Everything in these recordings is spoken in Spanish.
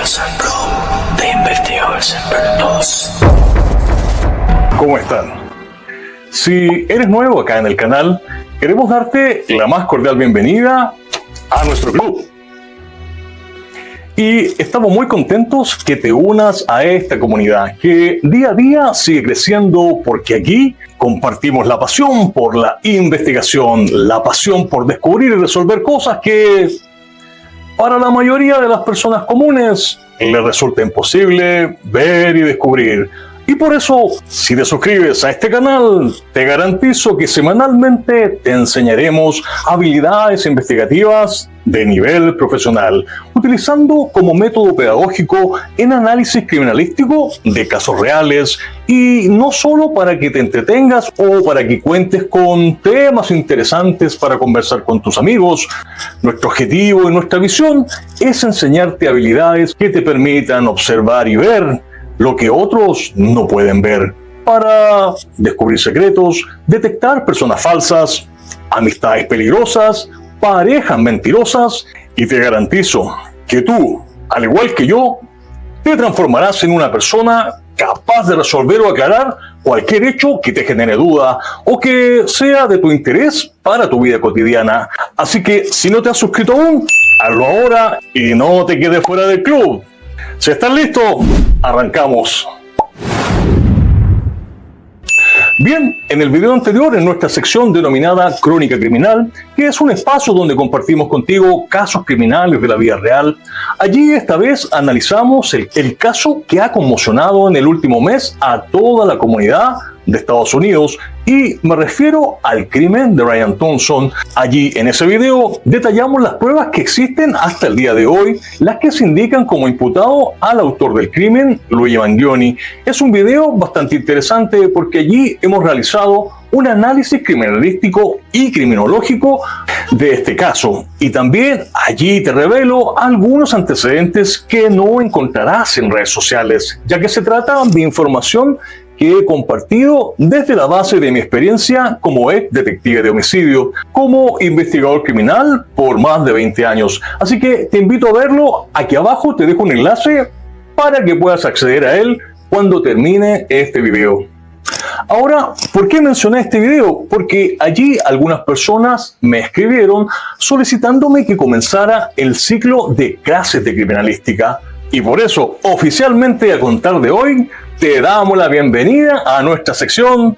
Investigadores en Blue, de Investigadores en Blue 2. ¿Cómo están? Si eres nuevo acá en el canal, queremos darte la más cordial bienvenida a nuestro club. Y estamos muy contentos que te unas a esta comunidad que día a día sigue creciendo, porque aquí compartimos la pasión por la investigación, la pasión por descubrir y resolver cosas que para la mayoría de las personas comunes les resulta imposible ver y descubrir. Y por eso, si te suscribes a este canal, te garantizo que semanalmente te enseñaremos habilidades investigativas de nivel profesional, utilizando como método pedagógico en análisis criminalístico de casos reales, y no solo para que te entretengas o para que cuentes con temas interesantes para conversar con tus amigos. Nuestro objetivo y nuestra visión es enseñarte habilidades que te permitan observar y ver lo que otros no pueden ver, para descubrir secretos, detectar personas falsas, amistades peligrosas, parejas mentirosas, y te garantizo que tú, al igual que yo, te transformarás en una persona capaz de resolver o aclarar cualquier hecho que te genere duda o que sea de tu interés para tu vida cotidiana. Así que si no te has suscrito aún, hazlo ahora y no te quedes fuera del club. Si estás listo, arrancamos. Bien, en el video anterior, en nuestra sección denominada Crónica Criminal, que es un espacio donde compartimos contigo casos criminales de la vida real, allí esta vez analizamos el caso que ha conmocionado en el último mes a toda la comunidad de Estados Unidos, y me refiero al crimen de Ryan Thompson. Allí en ese video detallamos las pruebas que existen hasta el día de hoy, las que se indican como imputado al autor del crimen, Luigi Mangione. Es un video bastante interesante porque allí hemos realizado un análisis criminalístico y criminológico de este caso, y también allí te revelo algunos antecedentes que no encontrarás en redes sociales, ya que se trata de información que he compartido desde la base de mi experiencia como ex detective de homicidio, como investigador criminal por más de 20 años. Así que te invito a verlo. Aquí abajo te dejo un enlace para que puedas acceder a él cuando termine este video. Ahora, ¿por qué mencioné este video? Porque allí algunas personas me escribieron solicitándome que comenzara el ciclo de clases de criminalística, y por eso, oficialmente a contar de hoy, te damos la bienvenida a nuestra sección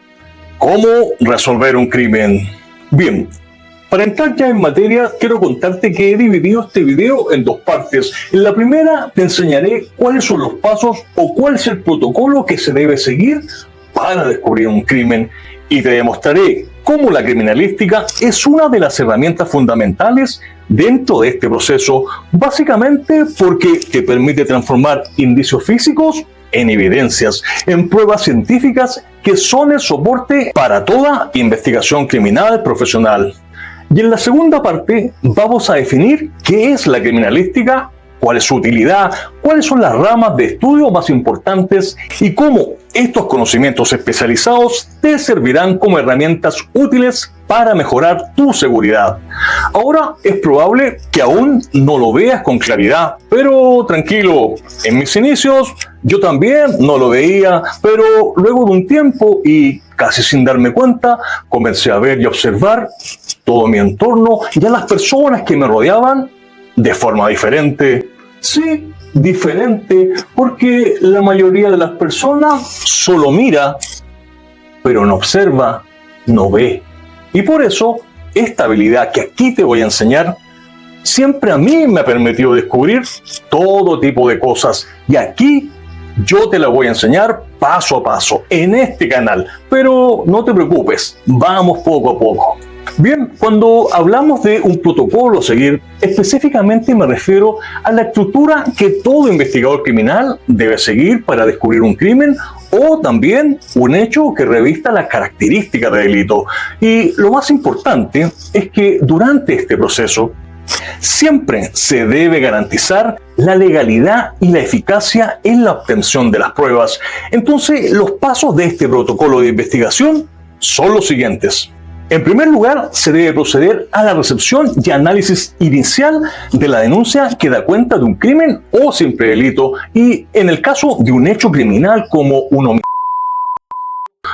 ¿Cómo resolver un crimen? Bien, para entrar ya en materia, quiero contarte que he dividido este video en dos partes. En la primera te enseñaré cuáles son los pasos o cuál es el protocolo que se debe seguir para descubrir un crimen, y te demostraré cómo la criminalística es una de las herramientas fundamentales dentro de este proceso, básicamente porque te permite transformar indicios físicos en evidencias, en pruebas científicas que son el soporte para toda investigación criminal profesional. Y en la segunda parte vamos a definir qué es la criminalística, cuál es su utilidad, cuáles son las ramas de estudio más importantes y cómo estos conocimientos especializados te servirán como herramientas útiles para mejorar tu seguridad. Ahora es probable que aún no lo veas con claridad, pero tranquilo, en mis inicios yo también no lo veía, pero luego de un tiempo y casi sin darme cuenta, comencé a ver y observar todo mi entorno y a las personas que me rodeaban de forma diferente. Sí, diferente, porque la mayoría de las personas solo mira, pero no observa, no ve. Y por eso, esta habilidad que aquí te voy a enseñar, siempre a mí me ha permitido descubrir todo tipo de cosas. Y aquí yo te la voy a enseñar paso a paso en este canal. Pero no te preocupes, vamos poco a poco. Bien, cuando hablamos de un protocolo a seguir, específicamente me refiero a la estructura que todo investigador criminal debe seguir para descubrir un crimen o también un hecho que revista las características del delito. Y lo más importante es que durante este proceso siempre se debe garantizar la legalidad y la eficacia en la obtención de las pruebas. Entonces, los pasos de este protocolo de investigación son los siguientes. En primer lugar, se debe proceder a la recepción y análisis inicial de la denuncia que da cuenta de un crimen o simple delito, y en el caso de un hecho criminal como un homicidio,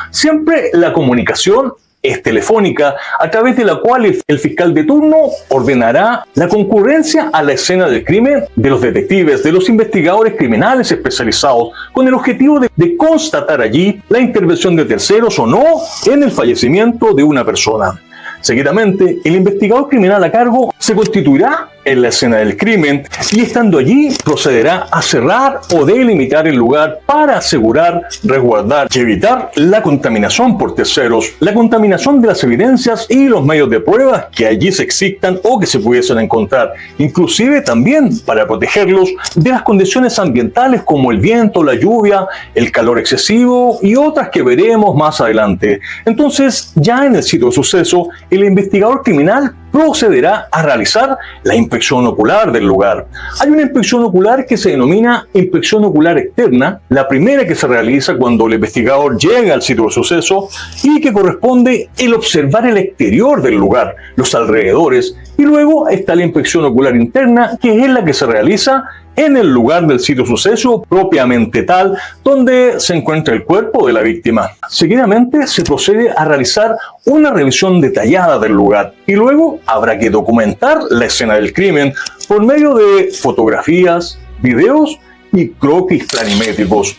siempre la comunicación es telefónica, a través de la cual el fiscal de turno ordenará la concurrencia a la escena del crimen de los detectives, de los investigadores criminales especializados, con el objetivo de constatar allí la intervención de terceros o no en el fallecimiento de una persona. Seguidamente, el investigador criminal a cargo se constituirá en la escena del crimen y, estando allí, procederá a cerrar o delimitar el lugar para asegurar, resguardar y evitar la contaminación por terceros, la contaminación de las evidencias y los medios de prueba que allí se existan o que se pudiesen encontrar, inclusive también para protegerlos de las condiciones ambientales como el viento, la lluvia, el calor excesivo y otras que veremos más adelante. Entonces, ya en el sitio de suceso, el investigador criminal procederá a realizar la inspección ocular del lugar. Hay una inspección ocular que se denomina inspección ocular externa, la primera que se realiza cuando el investigador llega al sitio de suceso y que corresponde el observar el exterior del lugar, los alrededores, y luego está la inspección ocular interna, que es la que se realiza en el lugar del sitio de suceso propiamente tal, donde se encuentra el cuerpo de la víctima. Seguidamente se procede a realizar una revisión detallada del lugar y luego habrá que documentar la escena del crimen por medio de fotografías, videos y croquis planimétricos.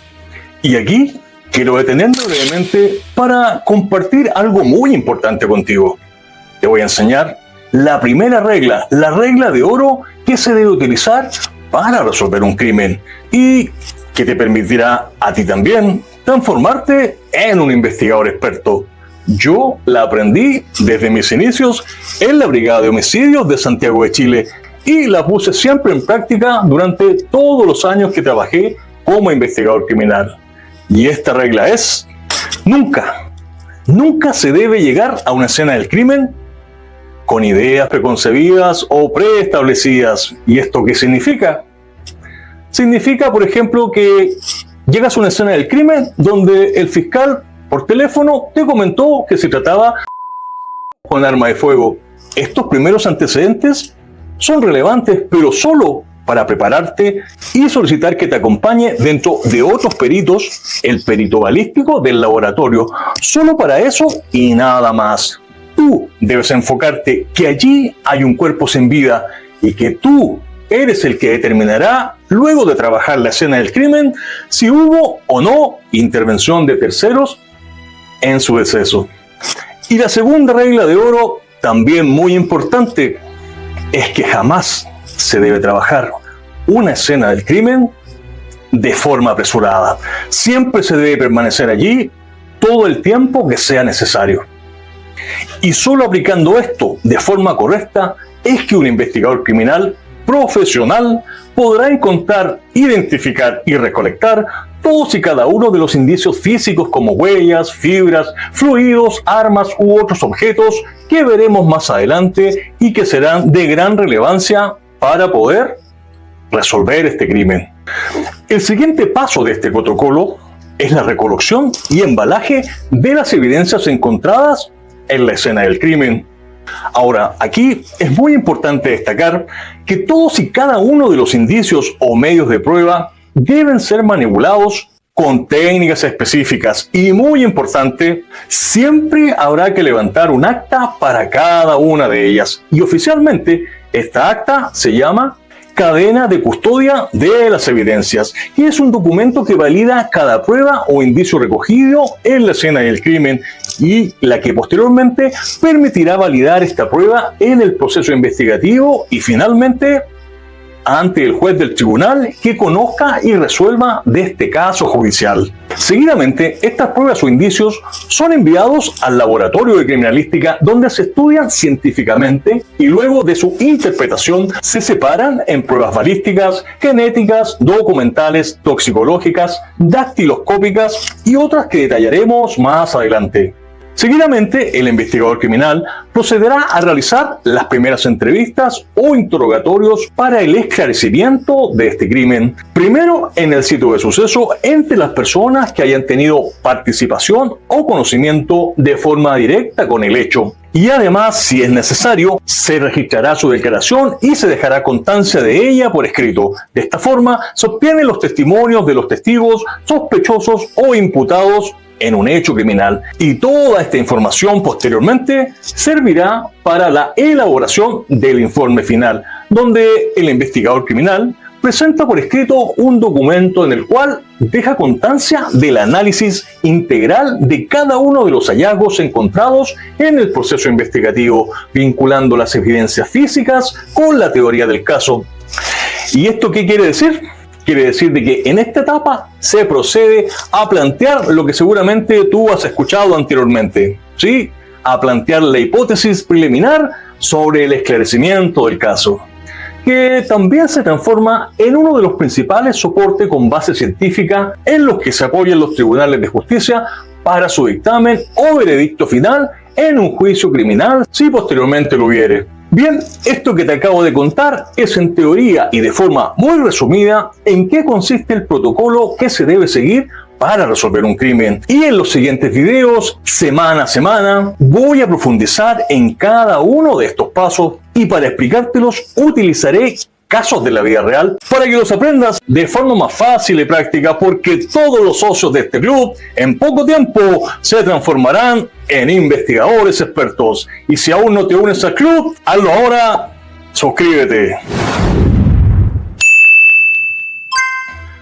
Y aquí quiero detenerme brevemente para compartir algo muy importante contigo. Te voy a enseñar la primera regla, la regla de oro que se debe utilizar para resolver un crimen y que te permitirá a ti también transformarte en un investigador experto. Yo la aprendí desde mis inicios en la Brigada de Homicidios de Santiago de Chile y la puse siempre en práctica durante todos los años que trabajé como investigador criminal. Y esta regla es: nunca se debe llegar a una escena del crimen con ideas preconcebidas o preestablecidas. ¿Y esto qué significa? Significa, por ejemplo, que llegas a una escena del crimen donde el fiscal por teléfono te comentó que se trataba con arma de fuego. Estos primeros antecedentes son relevantes, pero solo para prepararte y solicitar que te acompañe dentro de otros peritos, el perito balístico del laboratorio. Solo para eso y nada más. Tú debes enfocarte que allí hay un cuerpo sin vida y que tú eres el que determinará, luego de trabajar la escena del crimen, si hubo o no intervención de terceros en su deceso. Y la segunda regla de oro, también muy importante, es que jamás se debe trabajar una escena del crimen de forma apresurada. Siempre se debe permanecer allí todo el tiempo que sea necesario. Y solo aplicando esto de forma correcta es que un investigador criminal profesional podrá encontrar, identificar y recolectar todos y cada uno de los indicios físicos como huellas, fibras, fluidos, armas u otros objetos que veremos más adelante y que serán de gran relevancia para poder resolver este crimen. El siguiente paso de este protocolo es la recolección y embalaje de las evidencias encontradas en la escena del crimen. Ahora, aquí es muy importante destacar que todos y cada uno de los indicios o medios de prueba deben ser manipulados con técnicas específicas y, muy importante, siempre habrá que levantar un acta para cada una de ellas. Y oficialmente, esta acta se llama cadena de custodia de las evidencias y es un documento que valida cada prueba o indicio recogido en la escena del crimen y la que posteriormente permitirá validar esta prueba en el proceso investigativo y finalmente ante el juez del tribunal que conozca y resuelva de este caso judicial. Seguidamente, estas pruebas o indicios son enviados al laboratorio de criminalística donde se estudian científicamente y luego de su interpretación se separan en pruebas balísticas, genéticas, documentales, toxicológicas, dactiloscópicas y otras que detallaremos más adelante. Seguidamente, el investigador criminal procederá a realizar las primeras entrevistas o interrogatorios para el esclarecimiento de este crimen. Primero, en el sitio de suceso, entre las personas que hayan tenido participación o conocimiento de forma directa con el hecho. Y además, si es necesario, se registrará su declaración y se dejará constancia de ella por escrito. De esta forma, se obtienen los testimonios de los testigos, sospechosos o imputados en un hecho criminal. Y toda esta información posteriormente servirá para la elaboración del informe final, donde el investigador criminal presenta por escrito un documento en el cual deja constancia del análisis integral de cada uno de los hallazgos encontrados en el proceso investigativo, vinculando las evidencias físicas con la teoría del caso. ¿Y esto qué quiere decir? Quiere decir de que en esta etapa se procede a plantear lo que seguramente tú has escuchado anteriormente, ¿sí? A plantear la hipótesis preliminar sobre el esclarecimiento del caso, que también se transforma en uno de los principales soportes con base científica en los que se apoyan los tribunales de justicia para su dictamen o veredicto final en un juicio criminal, si posteriormente lo hubiere. Bien, esto que te acabo de contar es en teoría y de forma muy resumida en qué consiste el protocolo que se debe seguir para resolver un crimen. Y en los siguientes videos, semana a semana, voy a profundizar en cada uno de estos pasos y para explicártelos utilizaré casos de la vida real para que los aprendas de forma más fácil y práctica, porque todos los socios de este club en poco tiempo se transformarán en investigadores expertos. Y si aún no te unes al club, hazlo ahora, suscríbete.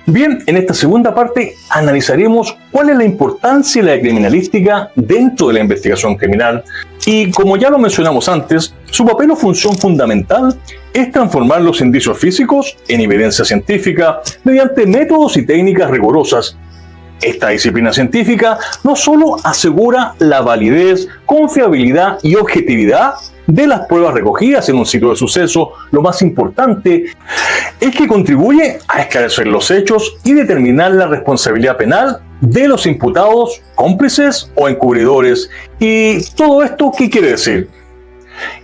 Bien, en esta segunda parte analizaremos cuál es la importancia de la criminalística dentro de la investigación criminal. Y como ya lo mencionamos antes, su papel o función fundamental es transformar los indicios físicos en evidencia científica mediante métodos y técnicas rigurosas. Esta disciplina científica no solo asegura la validez, confiabilidad y objetividad de las pruebas recogidas en un sitio de suceso, lo más importante es que contribuye a esclarecer los hechos y determinar la responsabilidad penal de los imputados, cómplices o encubridores. ¿Y todo esto qué quiere decir?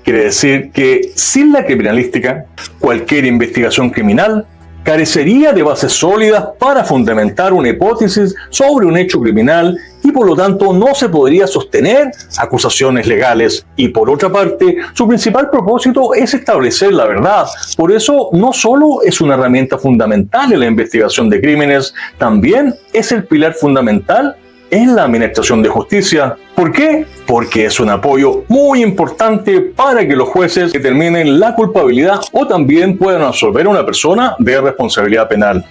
Quiere decir que sin la criminalística, cualquier investigación criminal carecería de bases sólidas para fundamentar una hipótesis sobre un hecho criminal y por lo tanto no se podría sostener acusaciones legales. Y por otra parte, su principal propósito es establecer la verdad. Por eso no solo es una herramienta fundamental en la investigación de crímenes, también es el pilar fundamental en la administración de justicia. ¿Por qué? Porque es un apoyo muy importante para que los jueces determinen la culpabilidad o también puedan absolver a una persona de responsabilidad penal.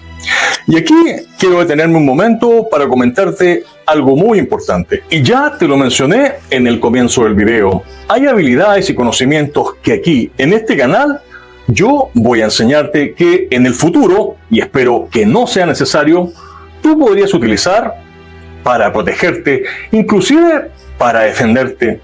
Y aquí quiero detenerme un momento para comentarte algo muy importante. Y ya te lo mencioné en el comienzo del video. Hay habilidades y conocimientos que aquí, en este canal, yo voy a enseñarte que en el futuro, y espero que no sea necesario, tú podrías utilizar para protegerte, inclusive para defenderte.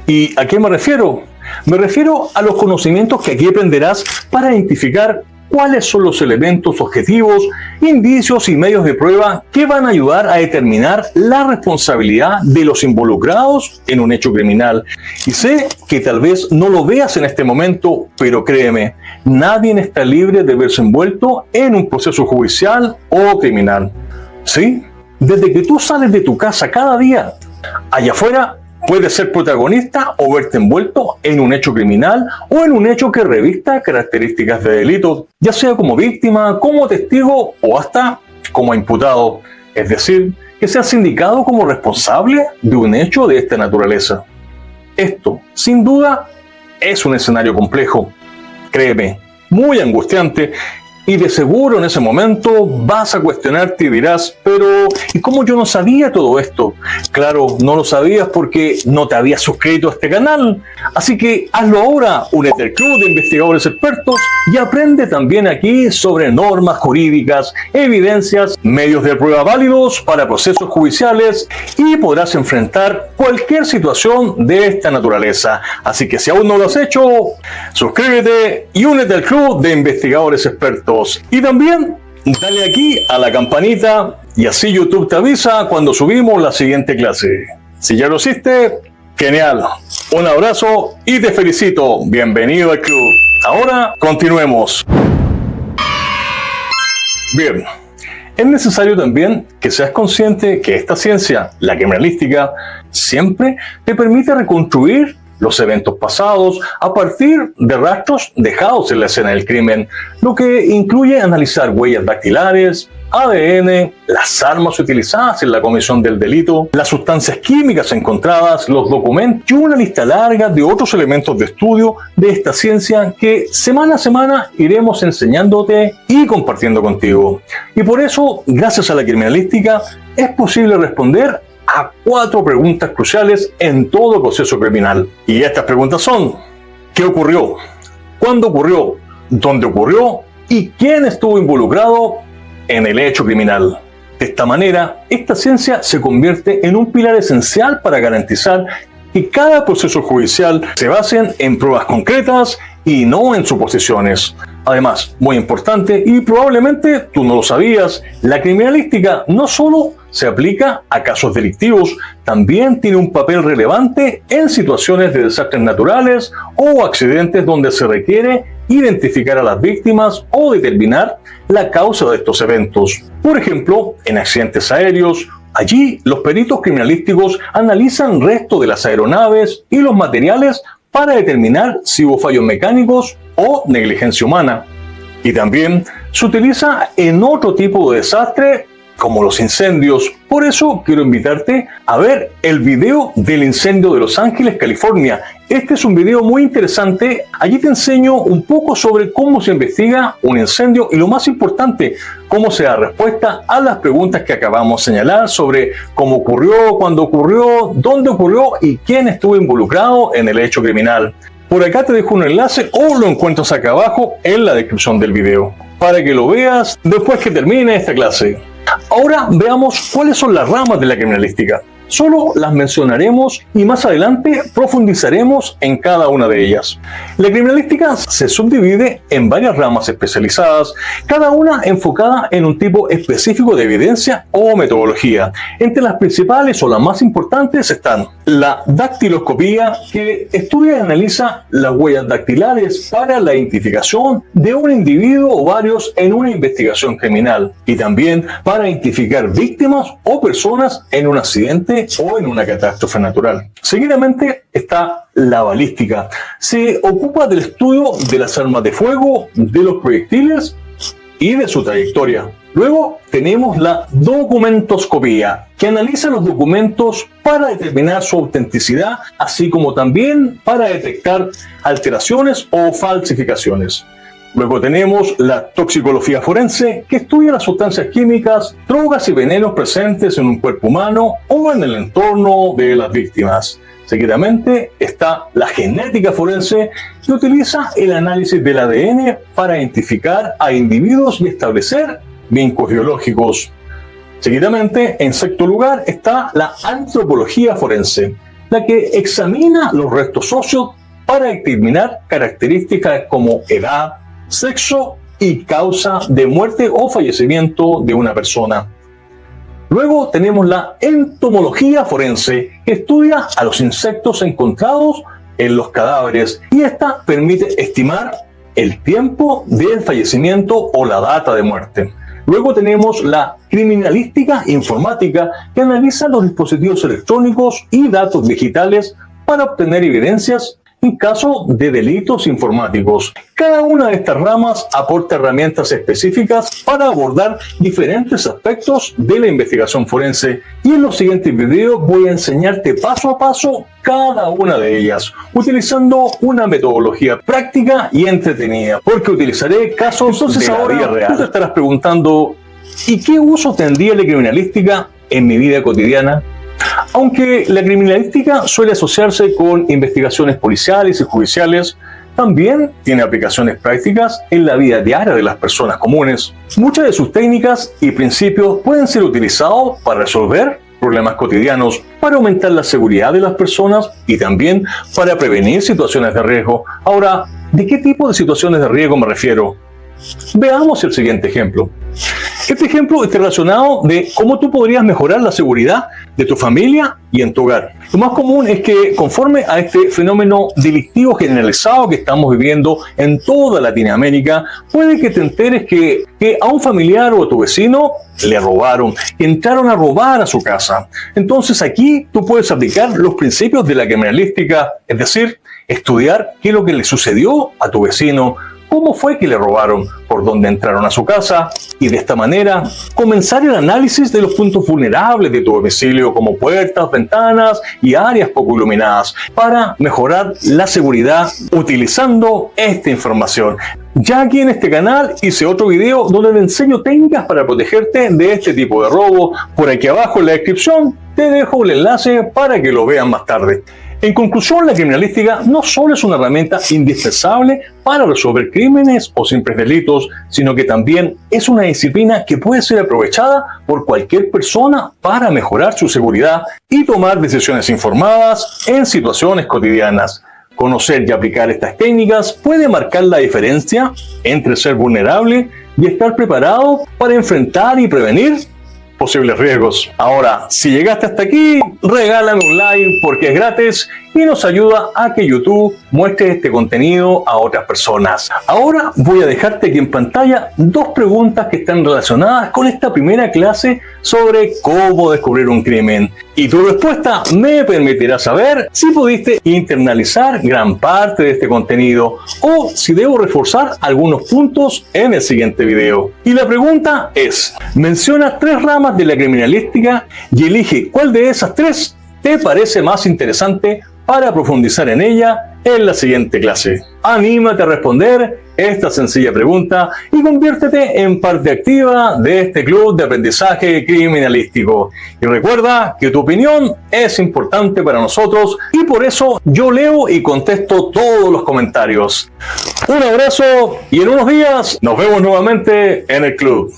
¿Y a qué me refiero? Me refiero a los conocimientos que aquí aprenderás para identificar cuáles son los elementos objetivos, indicios y medios de prueba que van a ayudar a determinar la responsabilidad de los involucrados en un hecho criminal. Y sé que tal vez no lo veas en este momento, pero créeme, nadie está libre de verse envuelto en un proceso judicial o criminal. ¿Sí? Desde que tú sales de tu casa cada día, allá afuera puedes ser protagonista o verte envuelto en un hecho criminal o en un hecho que revista características de delito, ya sea como víctima, como testigo o hasta como imputado. Es decir, que seas indicado como responsable de un hecho de esta naturaleza. Esto, sin duda, es un escenario complejo. Créeme, muy angustiante. Y de seguro en ese momento vas a cuestionarte y dirás, pero ¿y cómo yo no sabía todo esto? Claro, no lo sabías porque no te habías suscrito a este canal. Así que hazlo ahora, únete al club de investigadores expertos y aprende también aquí sobre normas jurídicas, evidencias, medios de prueba válidos para procesos judiciales y podrás enfrentar cualquier situación de esta naturaleza. Así que si aún no lo has hecho, suscríbete y únete al club de investigadores expertos. Y también dale aquí a la campanita y así YouTube te avisa cuando subimos la siguiente clase. Si ya lo hiciste, genial. Un abrazo y te felicito. Bienvenido al club. Ahora continuemos. Bien, es necesario también que seas consciente que esta ciencia, la criminalística, siempre te permite reconstruir los eventos pasados a partir de rastros dejados en la escena del crimen, lo que incluye analizar huellas dactilares, ADN, las armas utilizadas en la comisión del delito, las sustancias químicas encontradas, los documentos y una lista larga de otros elementos de estudio de esta ciencia que semana a semana iremos enseñándote y compartiendo contigo. Y por eso, gracias a la criminalística, es posible responder a 4 preguntas cruciales en todo proceso criminal. Y estas preguntas son: ¿qué ocurrió? ¿Cuándo ocurrió? ¿Dónde ocurrió? ¿Y quién estuvo involucrado en el hecho criminal? De esta manera, esta ciencia se convierte en un pilar esencial para garantizar que cada proceso judicial se base en pruebas concretas y no en suposiciones. Además, muy importante, y probablemente tú no lo sabías, la criminalística no solo se aplica a casos delictivos, también tiene un papel relevante en situaciones de desastres naturales o accidentes donde se requiere identificar a las víctimas o determinar la causa de estos eventos. Por ejemplo, en accidentes aéreos, allí los peritos criminalísticos analizan restos de las aeronaves y los materiales para determinar si hubo fallos mecánicos o negligencia humana. Y también se utiliza en otro tipo de desastre, como los incendios. Por eso quiero invitarte a ver el video del incendio de Los Ángeles, California. Este es un video muy interesante. Allí te enseño un poco sobre cómo se investiga un incendio y, lo más importante, cómo se da respuesta a las preguntas que acabamos de señalar sobre cómo ocurrió, cuándo ocurrió, dónde ocurrió y quién estuvo involucrado en el hecho criminal. Por acá te dejo un enlace o lo encuentras acá abajo en la descripción del video para que lo veas después que termine esta clase. Ahora veamos cuáles son las ramas de la criminalística. Solo las mencionaremos y más adelante profundizaremos en cada una de ellas. La criminalística se subdivide en varias ramas especializadas, cada una enfocada en un tipo específico de evidencia o metodología. Entre las principales o las más importantes están la dactiloscopía, que estudia y analiza las huellas dactilares para la identificación de un individuo o varios en una investigación criminal, y también para identificar víctimas o personas en un accidente o en una catástrofe natural. Seguidamente está la balística. Se ocupa del estudio de las armas de fuego, de los proyectiles y de su trayectoria. Luego tenemos la documentoscopía, que analiza los documentos para determinar su autenticidad, así como también para detectar alteraciones o falsificaciones. Luego tenemos la toxicología forense, que estudia las sustancias químicas, drogas y venenos presentes en un cuerpo humano o en el entorno de las víctimas. Seguidamente está la genética forense, que utiliza el análisis del ADN para identificar a individuos y establecer vínculos biológicos. Seguidamente, en sexto lugar, está la antropología forense, la que examina los restos óseos para determinar características como edad, sexo y causa de muerte o fallecimiento de una persona. Luego tenemos la entomología forense, que estudia a los insectos encontrados en los cadáveres, y esta permite estimar el tiempo del fallecimiento o la data de muerte. Luego tenemos la criminalística informática, que analiza los dispositivos electrónicos y datos digitales para obtener evidencias en caso de delitos informáticos. Cada una de estas ramas aporta herramientas específicas para abordar diferentes aspectos de la investigación forense, y en los siguientes videos voy a enseñarte paso a paso cada una de ellas, utilizando una metodología práctica y entretenida, porque utilizaré casos de la vida real. Tú te estarás preguntando, ¿y qué uso tendría la criminalística en mi vida cotidiana? Aunque la criminalística suele asociarse con investigaciones policiales y judiciales, también tiene aplicaciones prácticas en la vida diaria de las personas comunes. Muchas de sus técnicas y principios pueden ser utilizados para resolver problemas cotidianos, para aumentar la seguridad de las personas y también para prevenir situaciones de riesgo. Ahora, ¿de qué tipo de situaciones de riesgo me refiero? Veamos el siguiente ejemplo. Este ejemplo está relacionado de cómo tú podrías mejorar la seguridad de tu familia y en tu hogar. Lo más común es que, conforme a este fenómeno delictivo generalizado que estamos viviendo en toda Latinoamérica, puede que te enteres que a un familiar o a tu vecino le robaron, que entraron a robar a su casa. Entonces aquí tú puedes aplicar los principios de la criminalística, es decir, estudiar qué es lo que le sucedió a tu vecino, cómo fue que le robaron, por dónde entraron a su casa, y de esta manera comenzar el análisis de los puntos vulnerables de tu domicilio, como puertas, ventanas y áreas poco iluminadas, para mejorar la seguridad utilizando esta información. Ya aquí en este canal hice otro video donde te enseño técnicas para protegerte de este tipo de robo. Por aquí abajo en la descripción te dejo el enlace para que lo vean más tarde. En conclusión, la criminalística no solo es una herramienta indispensable para resolver crímenes o simples delitos, sino que también es una disciplina que puede ser aprovechada por cualquier persona para mejorar su seguridad y tomar decisiones informadas en situaciones cotidianas. Conocer y aplicar estas técnicas puede marcar la diferencia entre ser vulnerable y estar preparado para enfrentar y prevenir posibles riesgos. Ahora, si llegaste hasta aquí, regálame un like porque es gratis y nos ayuda a que YouTube muestre este contenido a otras personas. Ahora voy a dejarte aquí en pantalla dos preguntas que están relacionadas con esta primera clase sobre cómo descubrir un crimen. Y tu respuesta me permitirá saber si pudiste internalizar gran parte de este contenido o si debo reforzar algunos puntos en el siguiente video. Y la pregunta es: menciona 3 ramas de la criminalística y elige cuál de esas 3 te parece más interesante para profundizar en ella en la siguiente clase. Anímate a responder esta sencilla pregunta y conviértete en parte activa de este club de aprendizaje criminalístico. Y recuerda que tu opinión es importante para nosotros y por eso yo leo y contesto todos los comentarios. Un abrazo y en unos días nos vemos nuevamente en el club.